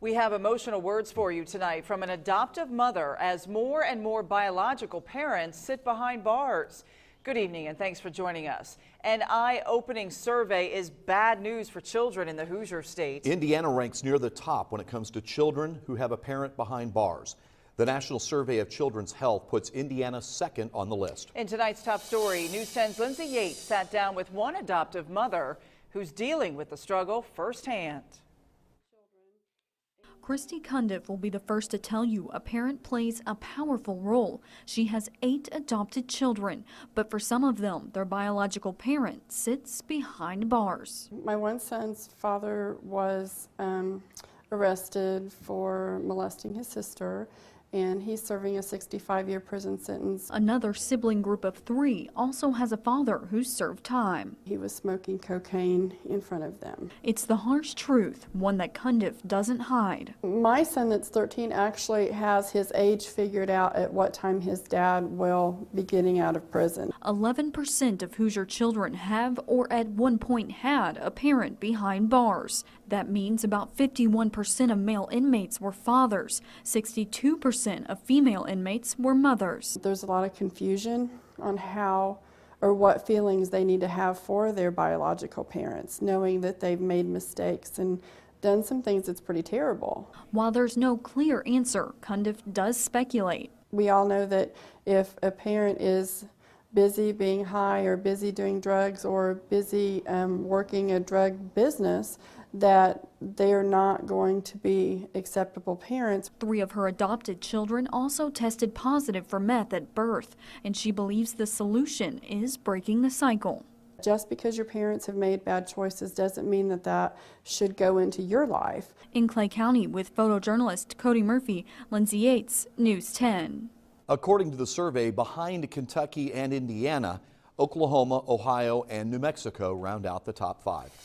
We have emotional words for you tonight from an adoptive mother as more and more biological parents sit behind bars. Good evening and thanks for joining us. An eye-opening survey is bad news for children in the Hoosier state. Indiana ranks near the top when it comes to children who have a parent behind bars. The National Survey of Children's Health puts Indiana second on the list. In tonight's top story, News 10's Lindsay Yates sat down with one adoptive mother who's dealing with the struggle firsthand. Christy Cundiff will be the first to tell you a parent plays a powerful role. She has 8 adopted children, but for some of them, their biological parent sits behind bars. My one son's father was arrested for molesting his sister, and he's serving a 65-year prison sentence. Another sibling group of 3 also has a father who's served time. He was smoking cocaine in front of them. It's the harsh truth, one that Cundiff doesn't hide. My son that's 13 actually has his age figured out at what time his dad will be getting out of prison. 11% of Hoosier children have or at one point had a parent behind bars. That means about 51% of male inmates were fathers, 62% of female inmates were mothers. There's a lot of confusion on how or what feelings they need to have for their biological parents, knowing that they've made mistakes and done some things that's pretty terrible. While there's no clear answer, Cundiff does speculate. We all know that if a parent is busy being high or busy doing drugs or busy working a drug business, that they're not going to be acceptable parents. 3 of her adopted children also tested positive for meth at birth, and she believes the solution is breaking the cycle. Just because your parents have made bad choices doesn't mean that that should go into your life. In Clay County with photojournalist Cody Murphy, Lindsay Yates, News 10. According to the survey, behind Kentucky and Indiana, Oklahoma, Ohio, and New Mexico round out the top 5.